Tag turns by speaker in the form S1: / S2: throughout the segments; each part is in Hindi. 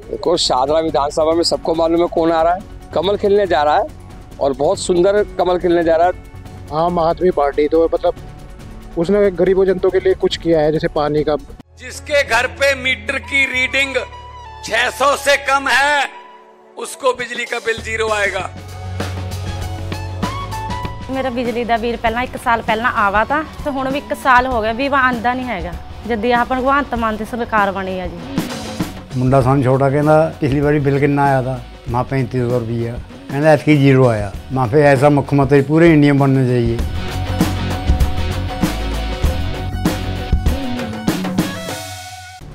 S1: देखो, शाहदरा विधानसभा में सबको मालूम है कौन आ रहा है। कमल खिलने जा रहा है और बहुत सुंदर कमल खिलने जा रहा है।
S2: आम आदमी पार्टी तो मतलब उसने गरीबों जनता के लिए कुछ किया है, जैसे पानी का।
S3: जिसके घर पे मीटर की रीडिंग 600 से कम है उसको बिजली का बिल 0 आएगा।
S4: मेरा बिजली ਦਾ ਬਿੱਲ ਪਹਿਲਾਂ 1 ਸਾਲ ਪਹਿਲਾਂ ਆਵਾ ਤਾਂ ਤੇ ਹੁਣ ਵੀ 1 ਸਾਲ ਹੋ ਗਿਆ ਵੀ ਆਂਦਾ ਨਹੀਂ ਹੈਗਾ ਜਦ ਆਹ ਭਗਵੰਤ ਮਾਨ ਦੀ ਸਰਕਾਰ ਬਣੀ ਆ ਜੀ।
S5: ਮੁੰਡਾ ਸਾਨੂੰ ਛੋਟਾ ਕਹਿੰਦਾ ਪਿਛਲੀ ਵਾਰੀ ਬਿੱਲ ਕਿੰਨਾ ਆਇਆ था माँ 3500 रुपया कहना ऐसी 0 आया। माँ पे ऐसा मुख्यमंत्री पूरे इंडिया में बनना चाहिए।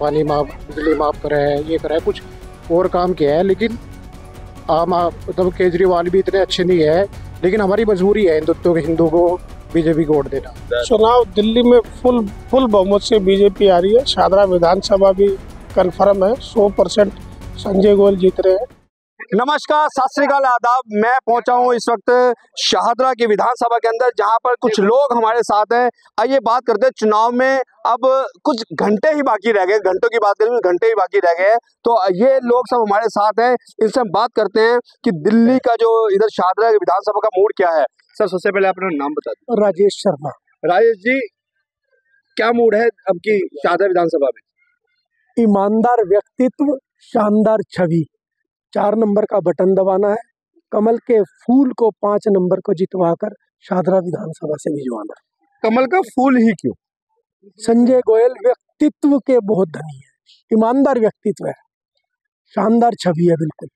S2: पानी माफ, बिजली माफ करा है, ये करा है, कुछ और काम किया है। लेकिन मतलब केजरीवाल भी इतने अच्छे नहीं है, लेकिन हमारी मजबूरी है हिंदू को बीजेपी को वोट देना।
S6: चुनाव दिल्ली में फुल बहुमत से बीजेपी आ रही है। शाहदरा विधानसभा भी कंफर्म है, 100% संजय गोयल जीत रहे हैं।
S7: नमस्कार, सत श्री अकाल, आदाब। मैं पहुंचा हूं इस वक्त शाहदरा की विधानसभा के अंदर, जहां पर कुछ लोग हमारे साथ हैं। आइए बात करते हैं। चुनाव में अब कुछ घंटे ही बाकी रह गए, घंटों की बात करें, घंटे ही बाकी रह गए हैं। तो ये लोग सब हमारे साथ हैं, इनसे हम बात करते हैं कि दिल्ली का जो इधर शाहदरा की विधानसभा का मूड क्या है। सर, सबसे पहले अपना नाम बता दीजिए।
S2: राजेश शर्मा।
S7: राजेश जी, क्या मूड है अब की शाहदरा विधानसभा में?
S2: ईमानदार व्यक्तित्व, शानदार छवि, 4 नंबर का बटन दबाना है, कमल के फूल को 5 नंबर को जितवाकर शाहदरा विधानसभा से भिजवाना है।
S7: कमल का फूल ही क्यों?
S2: संजय गोयल व्यक्तित्व के बहुत धनी है, ईमानदार व्यक्तित्व है, शानदार छवि है, बिल्कुल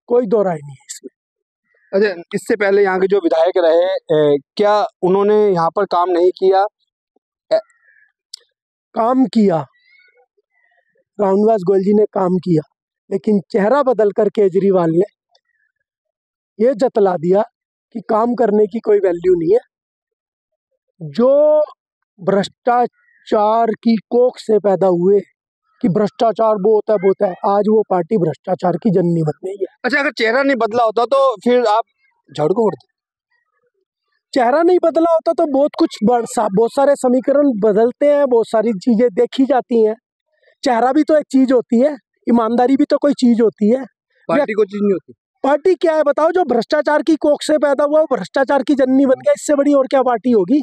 S2: कोई दो राय नहीं है इसमें।
S7: अच्छा, इससे पहले यहाँ के जो विधायक रहे, क्या उन्होंने यहाँ पर काम नहीं किया?
S2: काम किया, रामनिवास गोयल जी ने काम किया, लेकिन चेहरा बदलकर केजरीवाल ने ये जतला दिया कि काम करने की कोई वैल्यू नहीं है। जो भ्रष्टाचार की कोख से पैदा हुए कि भ्रष्टाचार बहुत है, आज वो पार्टी भ्रष्टाचार की जननी बन गई है।
S7: अच्छा, अगर चेहरा नहीं बदला होता तो फिर आप झाड़ू को वोट?
S2: चेहरा नहीं बदला होता तो बहुत सारे समीकरण बदलते हैं, बहुत सारी चीजें देखी जाती हैं। चेहरा भी तो एक चीज होती है, ईमानदारी भी तो कोई चीज होती है।
S7: पार्टी को चीज नहीं होती।
S2: पार्टी क्या है बताओ? जो भ्रष्टाचार की कोख से पैदा हुआ, वो भ्रष्टाचार की जननी बन गया, इससे बड़ी और क्या पार्टी होगी?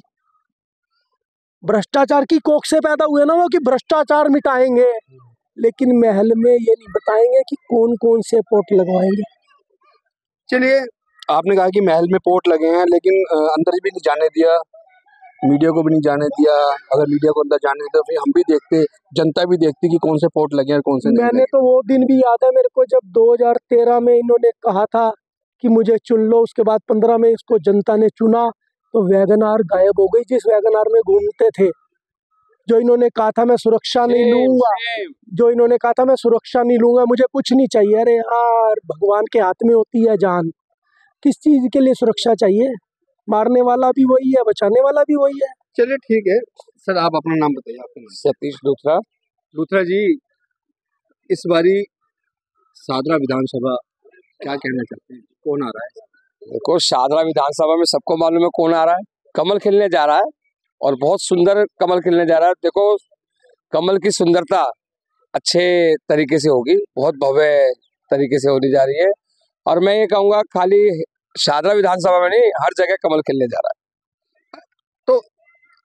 S2: भ्रष्टाचार की कोख से पैदा हुए ना वो, कि भ्रष्टाचार मिटाएंगे, लेकिन महल में ये नहीं बताएंगे कि कौन कौन से पोर्ट लगवाएंगे।
S7: चलिए, आपने कहा कि महल में पोर्ट लगे हैं, लेकिन अंदर भी नहीं जाने दिया, मीडिया को भी नहीं जाने दिया। अगर मीडिया को अंदर जाने देते तो फिर हम भी देखते, जनता भी देखती कि कौन से पोर्ट लगे हैं, कौन से नहीं।
S2: मैंने तो वो दिन भी याद है मेरे को, जब 2013 में इन्होंने कहा था कि मुझे चुन लो, उसके बाद 15 में इसको जनता ने चुना तो वैगनआर गायब हो गई। जिस वैगनआर में घूमते थे, जो इन्होंने कहा था मैं सुरक्षा नहीं लूंगा, मुझे कुछ नहीं चाहिए। अरे यार, भगवान के हाथ में होती है जान, किस चीज के लिए सुरक्षा चाहिए? मारने वाला भी वही है, बचाने वाला भी वही है।
S7: चलिए ठीक है। सर, आप अपना नाम बताइए। आपका नाम?
S1: सतीश लूथरा।
S7: लूथरा जी, इस बारी शाहदरा विधानसभा क्या कहना चाहते हैं, कौन आ रहा है?
S1: देखो, शाहदरा विधानसभा में सबको मालूम है कौन आ रहा है। कमल खिलने जा रहा है और बहुत सुंदर कमल खिलने जा रहा है। देखो, कमल की सुंदरता अच्छे तरीके से होगी, बहुत भव्य तरीके से होने जा रही है। और मैं ये कहूँगा, खाली शाहदरा विधानसभा में नहीं, हर जगह कमल खिलने जा रहा है।
S7: तो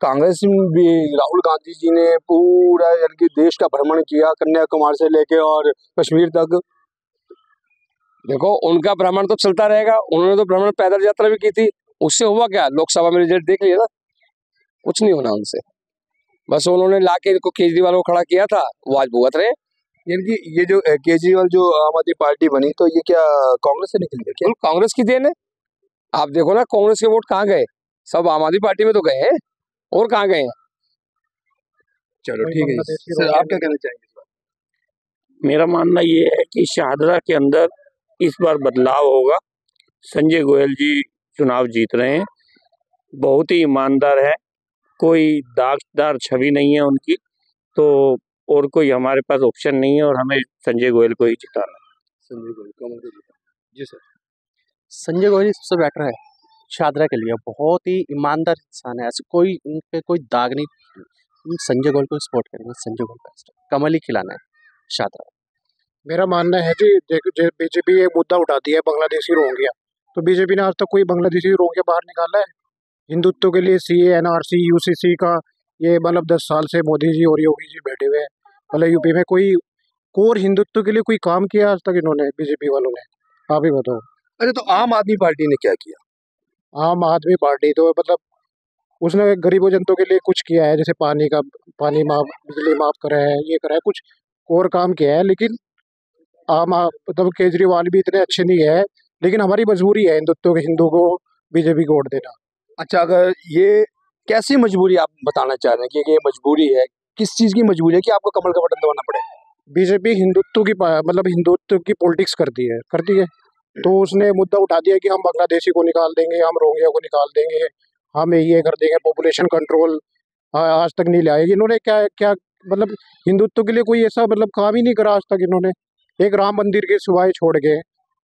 S7: कांग्रेस में भी राहुल गांधी जी ने पूरा यानी कि देश का भ्रमण किया, कन्याकुमारी से लेके और कश्मीर तक।
S1: देखो, उनका भ्रमण तो चलता रहेगा, उन्होंने तो भ्रमण पैदल यात्रा भी की थी। उससे हुआ क्या? लोकसभा में रिजल्ट देख लिया ना, कुछ नहीं होना उनसे। बस उन्होंने लाके इनको केजरीवाल को खड़ा किया था, वो आज भुगत रहे।
S7: यानी कि ये जो केजरीवाल जो आम आदमी पार्टी बनी, तो ये क्या कांग्रेस से निकली है क्या?
S1: कांग्रेस की देन है। आप देखो ना, कांग्रेस के वोट कहाँ गए? सब आम आदमी पार्टी में तो गए हैं, और कहाँ गए हैं?
S7: चलो ठीक है। सर, आप क्या कहना चाहेंगे इस बार?
S8: मेरा मानना ये है कि शाहदरा के अंदर इस बार बदलाव होगा। संजय गोयल जी चुनाव जीत रहे हैं, बहुत ही ईमानदार है, कोई दागदार छवि नहीं है उनकी, तो और कोई हमारे पास ऑप्शन नहीं है, और हमें संजय गोयल को ही जिताना है।
S7: संजय गोयल, कमल को जिताना। जी सर।
S9: संजय गोयल सबसे बेटर है शाहदरा के लिए, बहुत ही ईमानदार इंसान है, ऐसे कोई उन पे कोई दाग नहीं। संजय गोयल को सपोर्ट करेंगे, संजय गोयल बेस्ट, कमल ही खिलाना है शाहदरा।
S6: मेरा मानना है जी, देखो बीजेपी ये मुद्दा उठाती है बांग्लादेशी रोहिंग्या, तो बीजेपी ने आज तक कोई बांग्लादेशी रोहिंग्या बाहर निकाला है? हिंदुत्व के लिए सीए एनआरसी यूसीसी का ये मतलब 10 साल से मोदी जी और योगी जी बैठे हुए हैं, मतलब यूपी में कोई कोर हिंदुत्व के लिए कोई काम किया आज तक इन्होंने, बीजेपी वालों ने? आप ही बताओ।
S7: अच्छा, तो आम आदमी पार्टी ने क्या किया?
S6: आम आदमी पार्टी तो मतलब उसने गरीबों जनता के लिए कुछ किया है, जैसे पानी माफ, बिजली माफ करा है, ये करा है, कुछ और काम किया है। लेकिन मतलब केजरीवाल भी इतने अच्छे नहीं है, लेकिन हमारी मजबूरी है हिंदू को बीजेपी को वोट देना।
S7: अच्छा, अगर ये कैसी मजबूरी आप बताना चाह रहे हैं कि ये मजबूरी है, किस चीज की मजबूरी है कि आपको कमल का बटन दबाना पड़े?
S6: बीजेपी हिंदुत्व की पॉलिटिक्स करती है। तो उसने मुद्दा उठा दिया कि हम बांग्लादेशी को निकाल देंगे, हम रोहिंग्या को निकाल देंगे, हम ये कर देंगे, पॉपुलेशन कंट्रोल आज तक नहीं लाए इन्होंने। क्या क्या मतलब हिंदुत्व के लिए कोई ऐसा मतलब काम ही नहीं करा आज तक इन्होंने। एक राम मंदिर के सिवाय छोड़ के,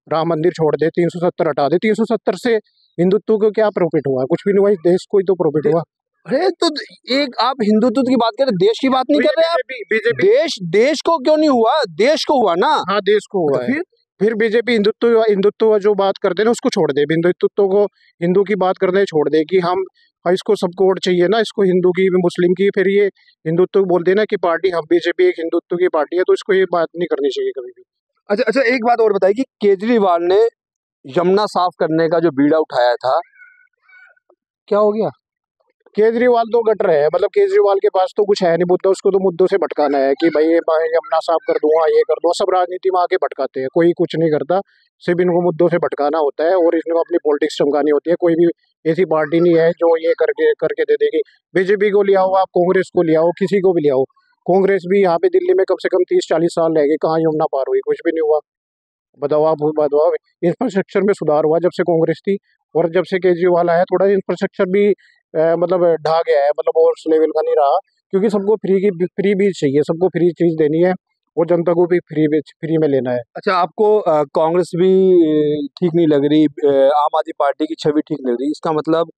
S6: राम मंदिर छोड़ दे, 370 हटा दे, 370 से हिंदुत्व को क्या प्रॉफिट हुआ? कुछ भी नहीं हुआ, इस देश को ही तो प्रॉफिट हुआ।
S7: अरे तो एक आप हिंदुत्व की बात करें, देश की बात नहीं कर रहे आप?
S6: बीजेपी
S7: देश को क्यों नहीं हुआ? देश को हुआ ना।
S6: हाँ, देश को हुआ है। फिर बीजेपी हिंदुत्व जो बात करते हैं ना उसको छोड़ दे, हिंदुत्व को, हिंदू की बात करने छोड़ दे कि हम इसको सबको वोट चाहिए ना, इसको हिंदू की मुस्लिम की, फिर ये हिंदुत्व बोलते हैं ना कि पार्टी, हम बीजेपी एक हिंदुत्व की पार्टी है, तो इसको ये बात नहीं करनी चाहिए कभी भी।
S7: अच्छा, एक बात और बताइए कि केजरीवाल ने यमुना साफ करने का जो बीड़ा उठाया था, क्या हो गया?
S6: केजरीवाल तो गटर है, मतलब केजरीवाल के पास तो कुछ है नहीं मुद्दा, उसको तो मुद्दों से भटकाना है कि भाई यमुना साफ कर दूंगा, ये कर दूंगा। सब राजनीति में आके भटकाते हैं, कोई कुछ नहीं करता, सिर्फ इनको मुद्दों से भटकाना होता है और इनको अपनी पॉलिटिक्स चमकानी होती है। कोई भी ऐसी पार्टी नहीं है जो ये करके दे देगी। बीजेपी को ले आओ, आप कांग्रेस को ले आओ, किसी को भी ले आओ। कांग्रेस भी यहाँ पे दिल्ली में कम से कम 30-40 साल रह गए, कहाँ यमुना पार हुई? कुछ भी नहीं हुआ। बताओ। इंफ्रास्ट्रक्चर में सुधार हुआ जब से कांग्रेस थी, और जब से केजरीवाल आया थोड़ा इंफ्रास्ट्रक्चर भी मतलब ढा गया है, मतलब और उस लेवल का नहीं रहा, क्योंकि सबको फ्री भी चाहिए, सबको फ्री चीज देनी है और जनता को भी फ्री में लेना है।
S7: अच्छा, आपको कांग्रेस भी ठीक नहीं लग रही, आम आदमी पार्टी की छवि ठीक नहीं लग रही, इसका मतलब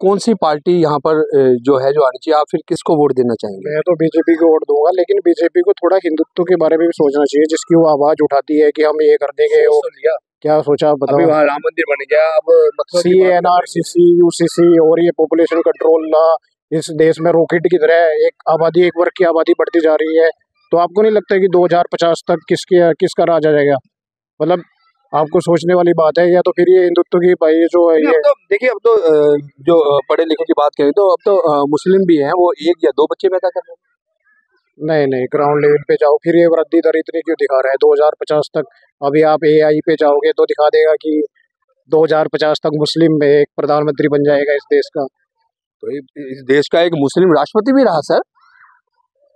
S7: कौन सी पार्टी यहाँ पर जो आनी चाहिए? आप फिर किसको वोट देना चाहेंगे?
S6: मैं तो बीजेपी को वोट दूंगा, लेकिन बीजेपी को थोड़ा हिंदुत्व के बारे में भी सोचना चाहिए, जिसकी वो आवाज उठाती है कि हम ये कर देंगे। क्या सोचा बताओ?
S7: अभी वहाँ राम मंदिर बन गया, अब मतलब
S6: CNRCC UCC और ये पॉपुलेशन कंट्रोल ला, इस देश में रॉकेट की तरह एक वर्ग की आबादी बढ़ती जा रही है। तो आपको नहीं लगता कि 2050 तक किसका राज आ जाएगा? मतलब आपको सोचने वाली बात है। या तो फिर ये हिंदुत्व की भाई जो है, ये
S7: देखिए, अब तो जो पढ़े लिखे की बात करें तो अब तो मुस्लिम भी हैं, वो 1 या 2 बच्चे पैदा कर रहे हैं।
S6: नहीं, ग्राउंड लेवल पे जाओ, फिर ये वृद्धि दर इतनी क्यों दिखा रहा है 2050 तक? अभी आप AI पे जाओगे तो दिखा देगा कि 2050 तक मुस्लिम में एक प्रधानमंत्री बन जाएगा इस देश का।
S7: तो इस देश का एक मुस्लिम राष्ट्रपति भी रहा सर।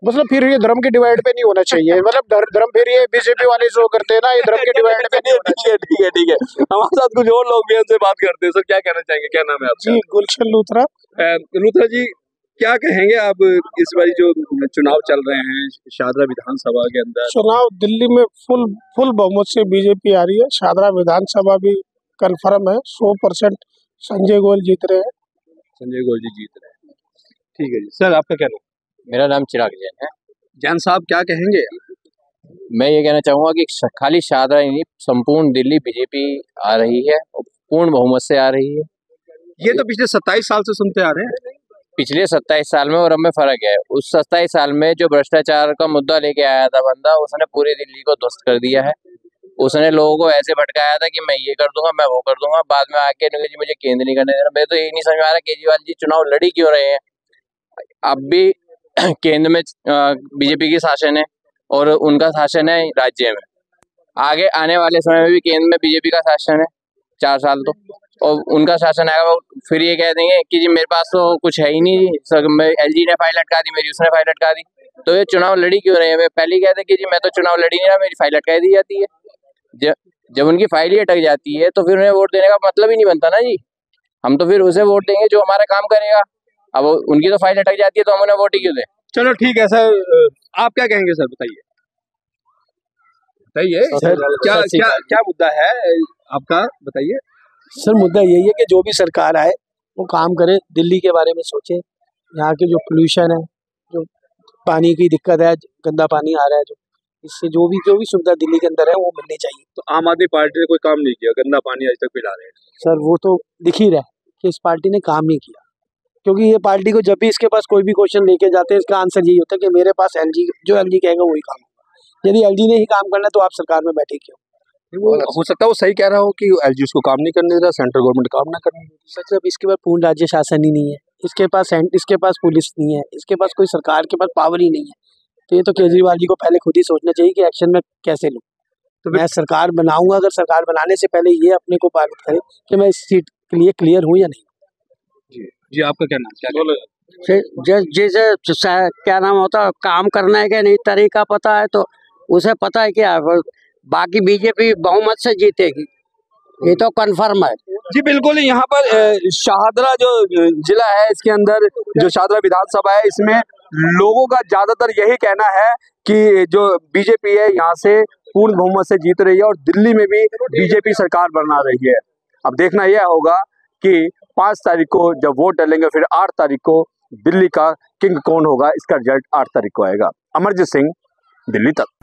S6: मतलब फिर ये धर्म के डिवाइड पे नहीं होना चाहिए, मतलब धर्म फिर ये बीजेपी वाले जो करते हैं ना, ये धर्म के डिवाइड पे नहीं होना चाहिए।
S7: ठीक है। हमारे साथ कुछ और लोग भी उनसे बात करते हैं। सर, क्या कहना चाहेंगे? क्या नाम है आपका?
S6: जी, गुलशन लूथरा।
S7: लूथरा जी, क्या कहेंगे आप इस बारी जो चुनाव चल रहे हैं शाहदरा विधानसभा के अंदर?
S6: चुनाव दिल्ली में फुल बहुमत से बीजेपी आ रही है। शाहदरा विधानसभा भी कंफर्म है, 100% संजय गोयल जीत रहे हैं।
S7: संजय गोयल जी जीत रहे हैं, ठीक है जी। सर, आपका क्या नाम?
S10: मेरा नाम चिराग जैन है।
S7: जैन साहब, क्या कहेंगे?
S10: मैं ये कहना चाहूँगा कि खाली शाहदरा ही नहीं, संपूर्ण दिल्ली बीजेपी आ रही है, पूर्ण बहुमत से आ रही है।
S7: ये तो पिछले 27 साल से सुनते आ रहे हैं।
S10: पिछले 27 साल में और अब में फर्क है। उस 27 साल में जो भ्रष्टाचार का मुद्दा लेके आया था बंदा, उसने पूरी दिल्ली को ध्वस्त कर दिया है। उसने लोगों को ऐसे भटकाया था कि मैं ये कर दूंगा, मैं वो कर दूंगा, बाद में आके जी मुझे केंद्र नहीं करने देना। मैं तो ये नहीं समझ में आ रहा केजरीवाल जी चुनाव लड़ी क्यों रहे हैं। अब भी केंद्र में बीजेपी की शासन है और उनका शासन है राज्य में। आगे आने वाले समय में भी केंद्र में बीजेपी का शासन है 4 साल तो, और उनका शासन आएगा। फिर ये कह देंगे कि जी मेरे पास तो कुछ है ही नहीं, LG ने फाइल अटका दी, मेरी उसने फाइल अटका दी। तो ये चुनाव लड़ी क्यों रहे हैं? पहले ही कहते कि जी मैं तो चुनाव लड़ी नहीं रहा, मेरी फाइल अटका दी जाती है। जब उनकी फाइल ही अटक जाती है तो फिर उन्हें वोट देने का मतलब ही नहीं बनता ना जी। हम तो फिर उसे वोट देंगे जो हमारा काम करेगा। अब उनकी तो फाइल अटक जाती है तो हम उन्हें वोट ही क्यों दें?
S7: चलो ठीक है सर, आप क्या कहेंगे सर? बताइए क्या मुद्दा है आपका, बताइए।
S2: सर, मुद्दा यही है कि जो भी सरकार आए वो काम करे, दिल्ली के बारे में सोचे। यहाँ के जो पोल्यूशन है, जो पानी की दिक्कत है, गंदा पानी आ रहा है, जो इससे जो भी सुविधा दिल्ली के अंदर है वो मिलनी चाहिए।
S7: तो आम आदमी पार्टी ने कोई काम नहीं किया, गंदा पानी आज तक पिला रहे हैं।
S2: सर वो तो दिख ही रहा है कि इस पार्टी ने काम नहीं किया, क्योंकि ये पार्टी को जब भी इसके पास कोई भी क्वेश्चन लेके जाते हैं इसका आंसर यही होता है कि मेरे पास एलजी, जो एलजी कहेगा वही काम होगा। यदि एलजी ने ही काम करना है तो आप सरकार में बैठे क्यों?
S7: वो हो सकता है वो सही कह रहा हो कि एलजी उसको काम नहीं करने दे रहा, सेंट्रल गवर्नमेंट काम ना करने दे रही।
S2: सर जब इसके पास पूर्ण राज्य शासन ही नहीं है, इसके पास पुलिस नहीं है, इसके पास कोई सरकार के पास पावर ही नहीं है, तो ये तो केजरीवाल जी को पहले खुद ही सोचना चाहिए कि एक्शन में कैसे लूँ। तो मैं सरकार बनाऊंगा, अगर सरकार बनाने से पहले ये अपने को पारित करे कि मैं इस सीट के लिए क्लियर हूँ या नहीं।
S7: जी आपका क्या नाम, क्या बोलो?
S11: जैसे क्या नाम होता है, काम करने का नहीं तरीका पता है तो उसे पता है क्या, बाकी बीजेपी बहुमत से जीतेगी, ये तो कन्फर्म है।
S7: जी बिल्कुल, यहाँ पर शाहदरा जो जिला है इसके अंदर जो शाहदरा विधानसभा है इसमें लोगों का ज्यादातर यही कहना है कि जो बीजेपी है यहाँ से पूर्ण बहुमत से जीत रही है और दिल्ली में भी बीजेपी सरकार बना रही है। अब देखना यह होगा कि 5 तारीख को जब वोट डालेंगे फिर 8 तारीख को दिल्ली का किंग कौन होगा, इसका रिजल्ट 8 तारीख को आएगा। अमरजीत सिंह, दिल्ली तक।